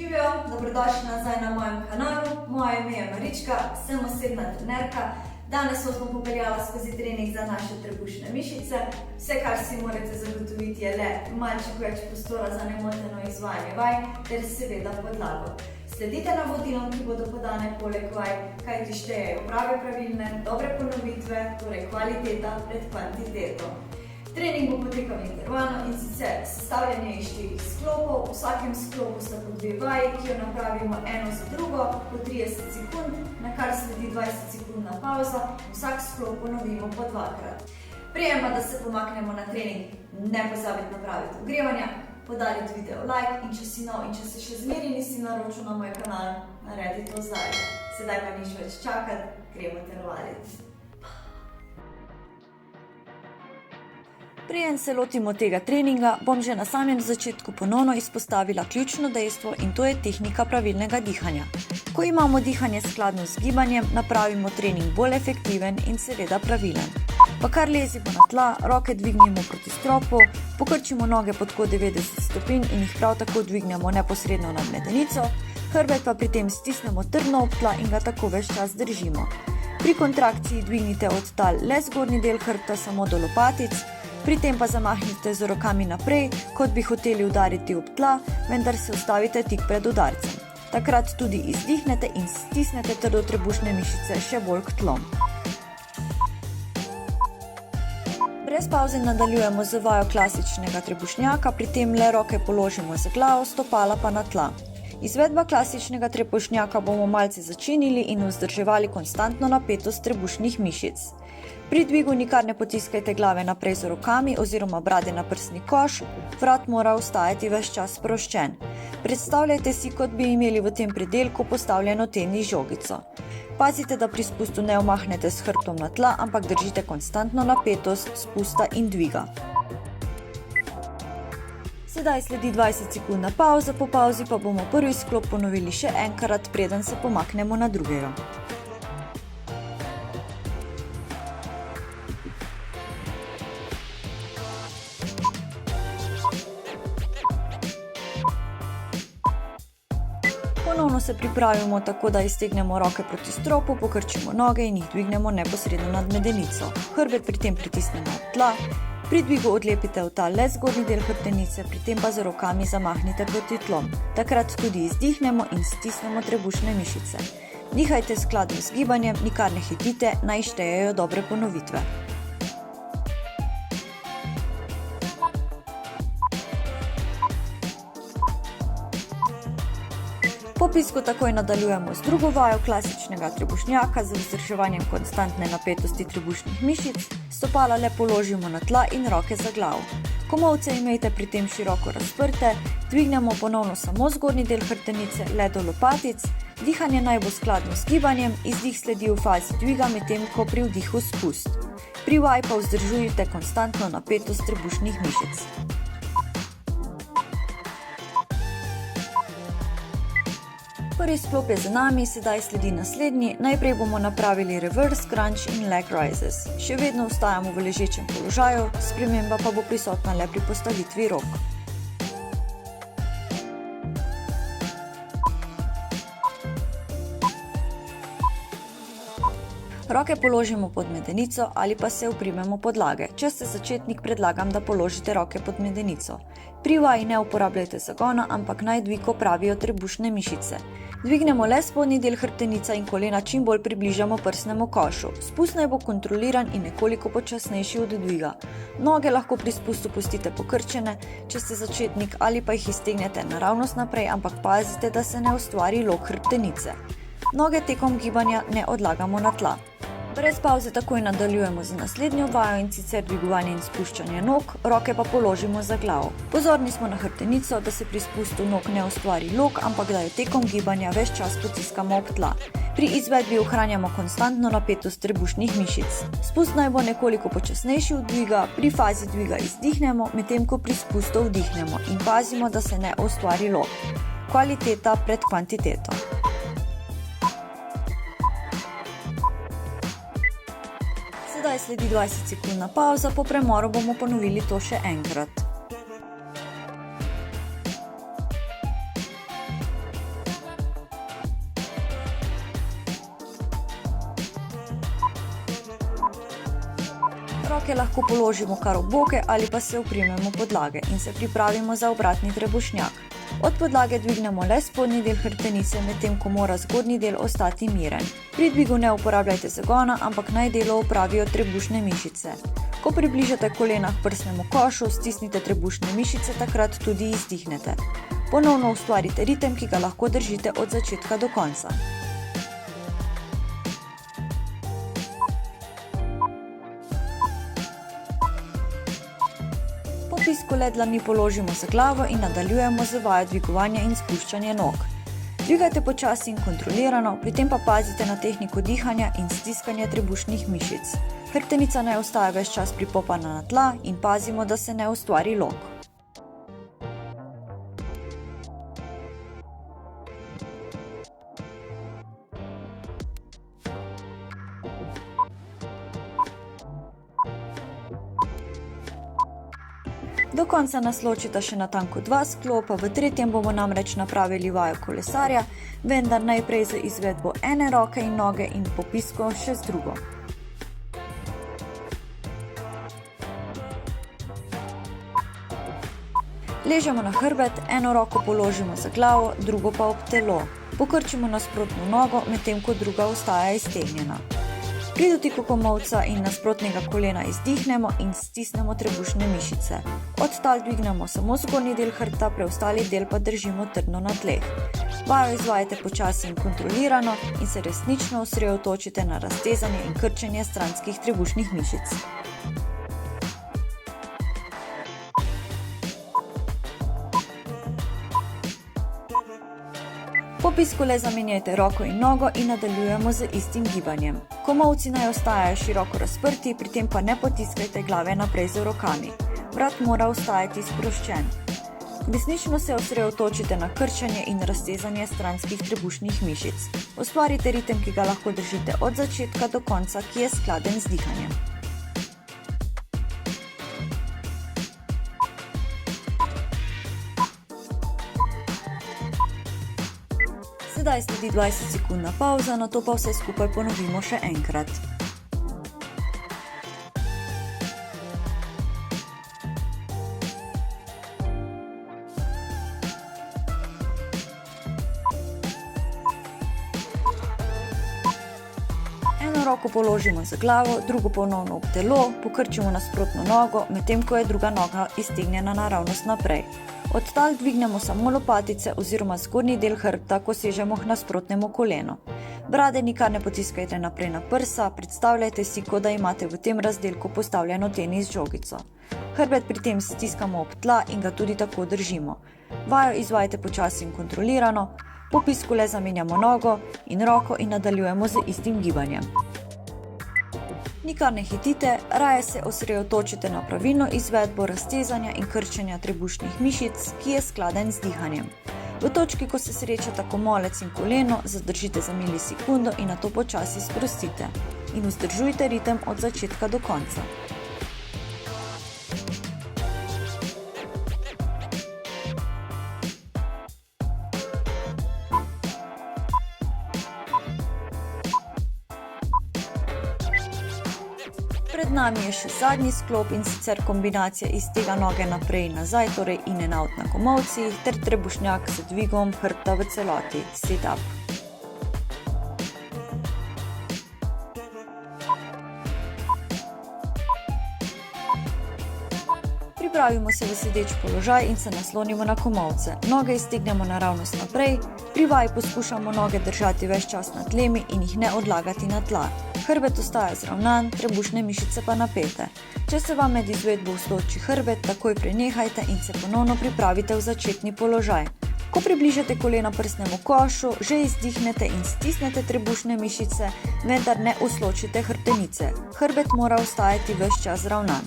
Živijo, dobrodošli nazaj na mojem kanalu. Moje ime je Marička, sem osebna trenerka. Danes smo popeljala skozi trening za naše trebušne mišice. Vse, kar si morate zagotoviti, je le malček več prostora za nemoteno izvajanje vaj ter seveda podlago. Sledite navodilom, ki bodo podane poleg vaj, kajti štejejo prave, pravilne, dobre ponovitve, torej kvaliteta pred kvantiteto. Trening bo potekal intervalno in sicer sestavljanje iz 4 sklopov. V vsakem sklopu sta po 2 vaji, ki jo napravimo eno za drugo po 30 sekund, na kar sledi 20 sekundna pauza. Vsak sklop ponovimo po 2-krat. Preden pa, da se pomaknemo na trening, ne pozabite napraviti ogrevanja, podariti video like in če si nov in če se še zmeraj nisi naročil na moj kanal, naredi to zdaj. Sedaj pa nič več čakati, gremo telovaditi. Preden se lotimo tega treninga, bom že na samem začetku ponovno izpostavila ključno dejstvo in to je tehnika pravilnega dihanja. Ko imamo dihanje skladno z gibanjem, napravimo trening bolj efektiven in seveda pravilen. Pa kar lezimo na tla, roke dvignemo proti stropu, pokrčimo noge pod kot 90 stopinj in jih prav tako dvignemo neposredno nad medenico, hrbet pa pri tem stisnemo trdno ob tla in ga tako ves čas držimo. Pri kontrakciji dvignite od tal le zgornji del hrbta samo do lopatic, pri tem pa zamahnite z rokami naprej, kot bi hoteli udariti ob tla, vendar se ustavite tik pred udarcem. Takrat tudi izdihnete in stisnete trdo trebušne mišice še bolj k tlom. Brez pavze nadaljujemo z vajo klasičnega trebušnjaka, pri tem le roke položimo za glavo, stopala pa na tla. Izvedba klasičnega trebušnjaka bomo malce začinili in vzdrževali konstantno napetost trebušnih mišic. Pri dvigu nikar ne potiskajte glave naprej z rokami oziroma brade na prsni koš, vrat mora ostajati ves čas sproščen. Predstavljajte si, kot bi imeli v tem predelku postavljeno tenis žogico. Pazite, da pri spustu ne omahnete s hrbtom na tla, ampak držite konstantno napetost spusta in dviga. Sedaj sledi 20 sekundna pauza, po pauzi pa bomo prvi sklop ponovili še enkrat, preden se pomaknemo na drugega. Ponovno se pripravimo tako, da iztegnemo roke proti stropu, pokrčimo noge in jih dvignemo neposredno nad medenico. Hrbet pri tem pritisnemo od tla. Pri dvigu odlepite v tal le zgornji del hrbtenice, pri tem pa z rokami zamahnite proti tlom. Takrat tudi izdihnemo in stisnemo trebušne mišice. Dihajte skladno z gibanjem, nikar ne hitite, naj štejejo dobre ponovitve. Po pisku takoj nadaljujemo z drugo vajo klasičnega trebušnjaka z vzdrževanjem konstantne napetosti trebušnih mišic, stopala le položimo na tla in roke za glavo. Komolce imejte pri tem široko razprte, dvignemo ponovno samo zgornji del hrbtenice le do lopatic, dihanje naj bo skladno z gibanjem, izdih sledi v fazi dviga, medtem ko pri vdihu spust. Pri vaji pa vzdržujte konstantno napetost trebušnih mišic. Prvi sklop je za nami, sedaj sledi naslednji. Najprej bomo napravili reverse crunch in leg rises. Še vedno ostajamo v ležečem položaju, sprememba pa bo prisotna le pri postavitvi rok. Roke položimo pod medenico ali pa se oprimemo podlage. Če ste začetnik, predlagam, da položite roke pod medenico. Pri vaji ne uporabljajte zagona, ampak naj dvig opravijo trebušne mišice. Dvignemo le spodnji del hrbtenica in kolena čim bolj približamo prsnemu košu. Spust naj bo kontroliran in nekoliko počasnejši od dviga. Noge lahko pri spustu pustite pokrčene, če ste začetnik, ali pa jih iztegnete naravnost naprej, ampak pazite, da se ne ustvari lok hrbtenice. Noge tekom gibanja ne odlagamo na tla. Brez pavze takoj nadaljujemo z naslednjo vajo in sicer dvigovanje in spuščanje nog, roke pa položimo za glavo. Pozorni smo na hrbtenico, da se pri spustu nog ne ustvari lok, ampak da jo tekom gibanja ves čas potiskamo ob tla. Pri izvedbi ohranjamo konstantno napetost trebušnih mišic. Spust naj bo nekoliko počasnejši od dviga, pri fazi dviga izdihnemo, medtem ko pri spustu vdihnemo in pazimo, da se ne ustvari lok. Kvaliteta pred kvantiteto. Sedaj sledi 20 sekundna pauza, po premoru bomo ponovili to še enkrat. Roke lahko položimo kar ob boke ali pa se oprimemo podlage in se pripravimo za obratni trebušnjak. Od podlage dvignemo le spodnji del hrbtenice, medtem ko mora zgornji del ostati miren. Pri dvigu ne uporabljajte zagona, ampak naj delo opravijo trebušne mišice. Ko približate kolena k prsnemu košu, stisnite trebušne mišice, takrat tudi izdihnete. Ponovno ustvarite ritem, ki ga lahko držite od začetka do konca. Popis koledlami položimo za glavo in nadaljujemo z vajo dvigovanja in spuščanja nog. Dvigajte počasi in kontrolirano, pri tem pa pazite na tehniko dihanja in stiskanja trebušnih mišic. Hrbtenica naj ostaja ves čas pripopana na tla in pazimo, da se ne ustvari lok. Do konca nas ločita še natanko 2 sklopa, v tretjem bomo namreč napravili vajo kolesarja, vendar najprej z izvedbo ene roke in noge in popisko še z drugo. Ležemo na hrbet, eno roko položimo za glavo, drugo pa ob telo. Pokrčimo nasprotno nogo, medtem ko druga ostaja iztegnjena. Pri dotiku komolca in nasprotnega kolena izdihnemo in stisnemo trebušne mišice. Od tal dvignemo samo zgornji del hrbta, preostali del pa držimo trdno na tleh. Vajo izvajajte počasi in kontrolirano in se resnično osredotočite na raztezanje in krčenje stranskih trebušnih mišic. Popisku le zamenjajte roko in nogo in nadaljujemo z istim gibanjem. Komolci naj ostajajo široko razprti, pri tem pa ne potiskajte glave naprej z rokami. Vrat mora ostajati sproščen. Resnično se osredotočite na krčenje in raztezanje stranskih trebušnih mišic. Ustvarite ritem, ki ga lahko držite od začetka do konca, ki je skladen z dihanjem. Sedaj sledi 20-sekundna pavza, nato pa vse skupaj ponovimo še enkrat. Eno roko položimo za glavo, drugo ponovno ob telo, pokrčimo nasprotno nogo, medtem ko je druga noga iztegnjena naravnost naprej. Od tal dvignemo samo lopatice oziroma zgornji del hrbta, ko sežemo k nasprotnemu kolenu. Brade nikar ne potiskajte naprej na prsa, predstavljajte si, kot da imate v tem razdelku postavljeno tenis žogico. Hrbet pri tem stiskamo ob tla in ga tudi tako držimo. Vajo izvajajte počasi in kontrolirano, popisku le zamenjamo nogo in roko in nadaljujemo z istim gibanjem. Nikar ne hitite, raje se osredotočite na pravilno izvedbo raztezanja in krčenja trebušnih mišic, ki je skladen z dihanjem. V točki, ko se srečata komolec in koleno, zadržite za milisekundo in nato počasi sprostite. In vzdržujte ritem od začetka do konca. Pred nami je še zadnji sklop in sicer kombinacija iz tega noge naprej in nazaj, torej in and out na komolcih, ter trebušnjak z dvigom hrbta v celoti, sit up. Pripravimo se v sedeč položaj in se naslonimo na komolce. Noge iztegnemo naravnost naprej, pri vaji poskušamo noge držati ves čas na tlemi in jih ne odlagati na tla. Hrbet ostaja zravnan, trebušne mišice pa napete. Če se vam med izvedbo usloči hrbet, takoj prenehajte in se ponovno pripravite v začetni položaj. Ko približate kolena prsnemu košu, že izdihnete in stisnete trebušne mišice, vendar ne usločite hrbtenice. Hrbet mora ostajati ves čas zravnan.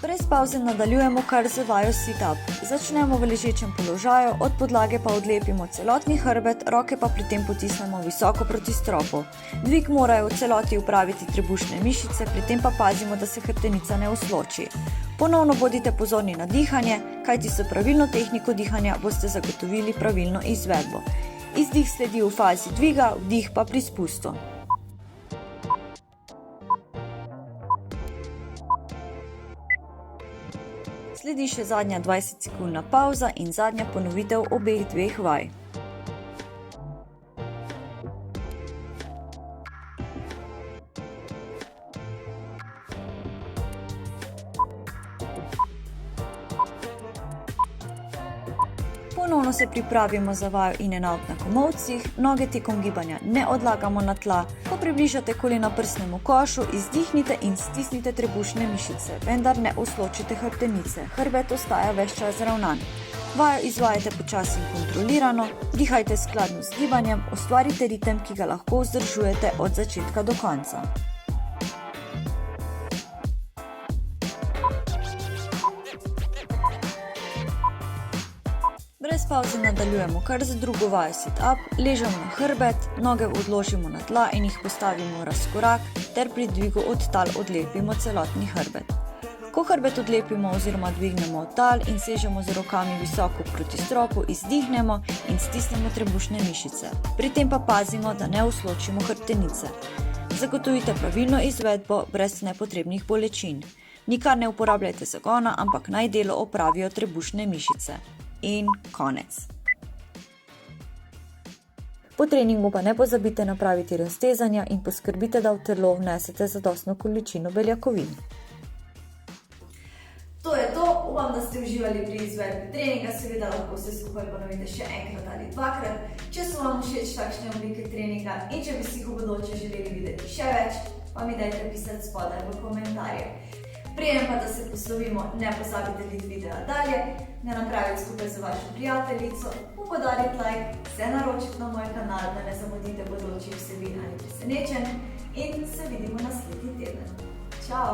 Brez pavze nadaljujemo kar z vajo sit-up. Začnemo v ležečem položaju, od podlage pa odlepimo celotni hrbet, roke pa pri tem potisnemo visoko proti stropu. Dvig morajo v celoti upraviti trebušne mišice, pri tem pa pazimo, da se hrbtenica ne usloči. Ponovno bodite pozorni na dihanje, kajti s pravilno tehniko dihanja boste zagotovili pravilno izvedbo. Izdih sledi v fazi dviga, vdih pa pri spustu. Sledi še zadnja 20-sekundna pavza in zadnja ponovitev obeh dveh vaj. Ponovno se pripravimo za vajo in and out na komolcih, noge tekom gibanja ne odlagamo na tla. Ko približate kolena prsnemu košu, izdihnite in stisnite trebušne mišice, vendar ne usločite hrbtenice. Hrbet ostaja ves čas zravnan. Vajo izvajajte počasi in kontrolirano, dihajte skladno z gibanjem, ustvarite ritem, ki ga lahko vzdržujete od začetka do konca. Brez pavze nadaljujemo kar z drugo vajo sit-up, ležemo na hrbet, noge odložimo na tla in jih postavimo v razkorak ter pri dvigu od tal odlepimo celotni hrbet. Ko hrbet odlepimo oziroma dvignemo od tal in sežemo z rokami visoko proti stropu, izdihnemo in stisnemo trebušne mišice. Pri tem pa pazimo, da ne usločimo hrbtenice. Zagotovite pravilno izvedbo brez nepotrebnih bolečin. Nikar ne uporabljajte zagona, ampak naj delo opravijo trebušne mišice. In konec. Po treningu pa ne pozabite napraviti raztezanja in poskrbite, da v telo vnesete zadostno količino beljakovin. To je to, upam, da ste uživali pri izvedbi treninga, seveda lahko vse skupaj ponovite še enkrat ali dvakrat. Če so vam všeč takšne oblike treninga in če bi si jih v bodoče želeli videti še več, pa mi dajte pisati spodaj v komentarje. Preden pa, da se poslovimo, ne pozabite deliti videa dalje, ga napraviti skupaj z vašo prijateljico, mu podariti like, se naročiti na moj kanal, da ne zamudite bodočih vsebin ali presenečenj in se vidimo naslednji teden. Čau!